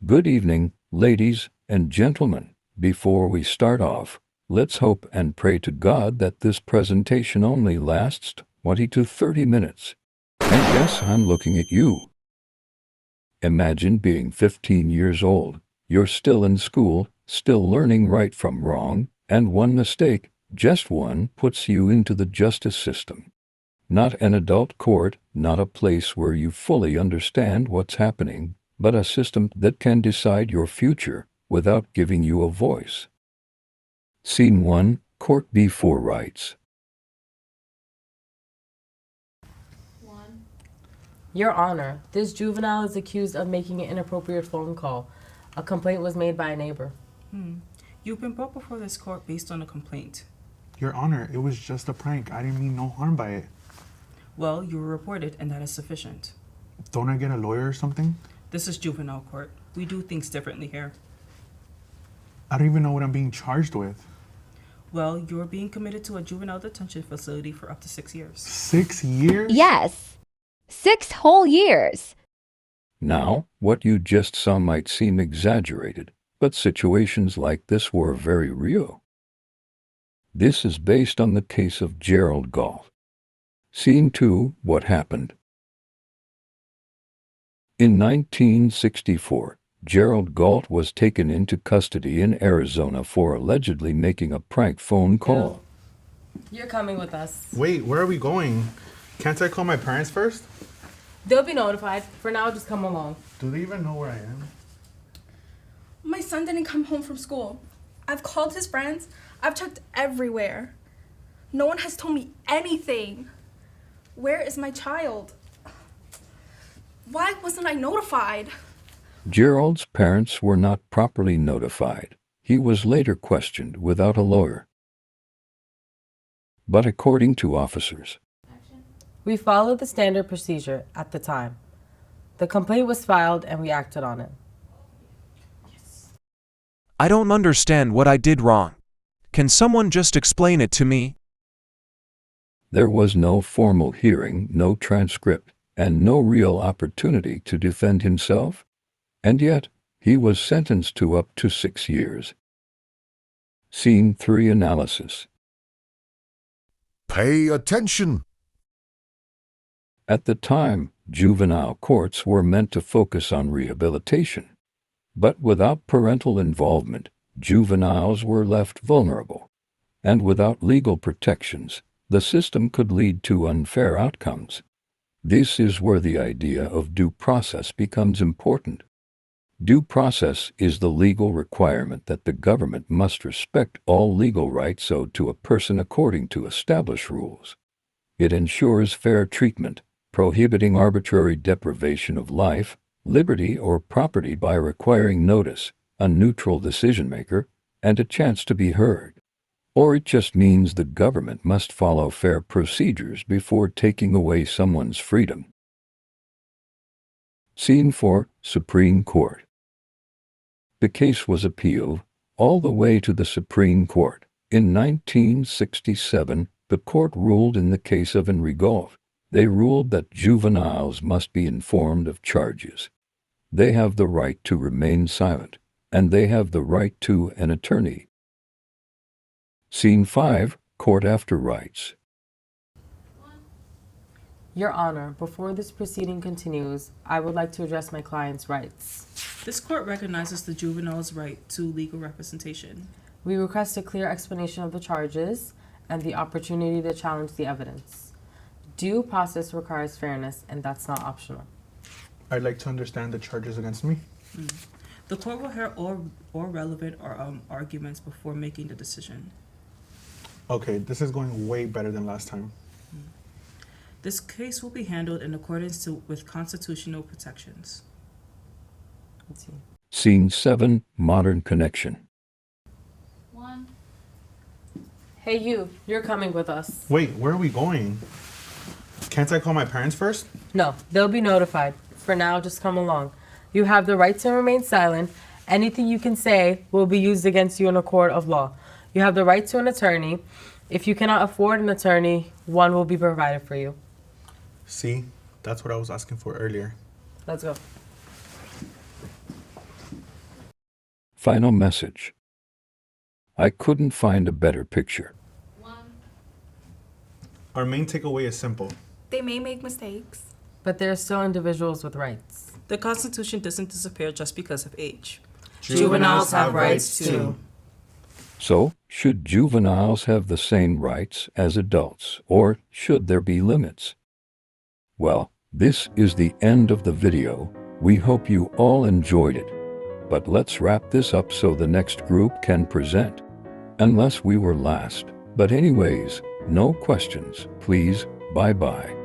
Good evening, ladies and gentlemen. Before we start off, let's hope and pray to God that this presentation only lasts 20 to 30 minutes. And yes, I'm looking at you. Imagine being 15 years old. You're still in school, still learning right from wrong, and one mistake, just one, puts you into the justice system. Not an adult court, not a place where you fully understand what's happening, but a system that can decide your future without giving you a voice. Scene 1, Court Before Rights. Your Honor, this juvenile is accused of making an inappropriate phone call. A complaint was made by a neighbor. You've been brought before this court based on a complaint. Your Honor, it was just a prank. I didn't mean no harm by it. Well, you were reported, and that is sufficient. Don't I get a lawyer or something? This is juvenile court. We do things differently here. I don't even know what I'm being charged with. Well, you're being committed to a juvenile detention facility for up to 6 years. 6 years? Yes. 6 whole years. Now, what you just saw might seem exaggerated, but situations like this were very real. This is based on the case of Gerald Galt. Scene 2, What Happened? In 1964, Gerald Galt was taken into custody in Arizona for allegedly making a prank phone call. You're coming with us. Wait, where are we going? Can't I call my parents first? They'll be notified. For now, just come along. Do they even know where I am? My son didn't come home from school. I've called his friends. I've checked everywhere. No one has told me anything. Where is my child? Why wasn't I notified? Gerald's parents were not properly notified. He was later questioned without a lawyer. But according to officers, We followed the standard procedure at the time. The complaint was filed and we acted on it. I don't understand what I did wrong. Can someone just explain it to me? there was no formal hearing, no transcript, and no real opportunity to defend himself, and yet he was sentenced to up to 6 years. Scene 3 Analysis. Pay attention. At the time, juvenile courts were meant to focus on rehabilitation. But without parental involvement, juveniles were left vulnerable. And without legal protections, the system could lead to unfair outcomes. This is where the idea of due process becomes important. Due process is the legal requirement that the government must respect all legal rights owed to a person according to established rules. It ensures fair treatment, prohibiting arbitrary deprivation of life, liberty, or property by requiring notice, a neutral decision-maker, and a chance to be heard. Or it just means the government must follow fair procedures before taking away someone's freedom. Scene 4 Supreme Court. The case was appealed all the way to the Supreme Court. In 1967, the court ruled in the case of Enrique. They ruled that juveniles must be informed of charges. They have the right to remain silent, and they have the right to an attorney. Scene 5 Court After Rights. Your Honor, before this proceeding continues, I would like to address my client's rights. This court recognizes the juvenile's right to legal representation. We request a clear explanation of the charges and the opportunity to challenge the evidence. Due process requires fairness, and that's not optional. I'd like to understand the charges against me. The court will hear all relevant arguments before making the decision. Okay, this is going way better than last time. This case will be handled in accordance with constitutional protections. Let's see. Scene 7 Modern Connection. Hey you, you're coming with us. Wait, where are we going? Can't I call my parents first? No, they'll be notified. For now, just come along. You have the right to remain silent. Anything you can say will be used against you in a court of law. You have the right to an attorney. If you cannot afford an attorney, one will be provided for you. See, that's what I was asking for earlier. Let's go. Final message. I couldn't find a better picture. Our main takeaway is simple. They may make mistakes. But they're still individuals with rights. The Constitution doesn't disappear just because of age. Juveniles have rights too. So, should juveniles have the same rights as adults, or should there be limits? Well, this is the end of the video. We hope you all enjoyed it. But let's wrap this up so the next group can present. Unless we were last. But anyways, no questions, please. Bye-bye.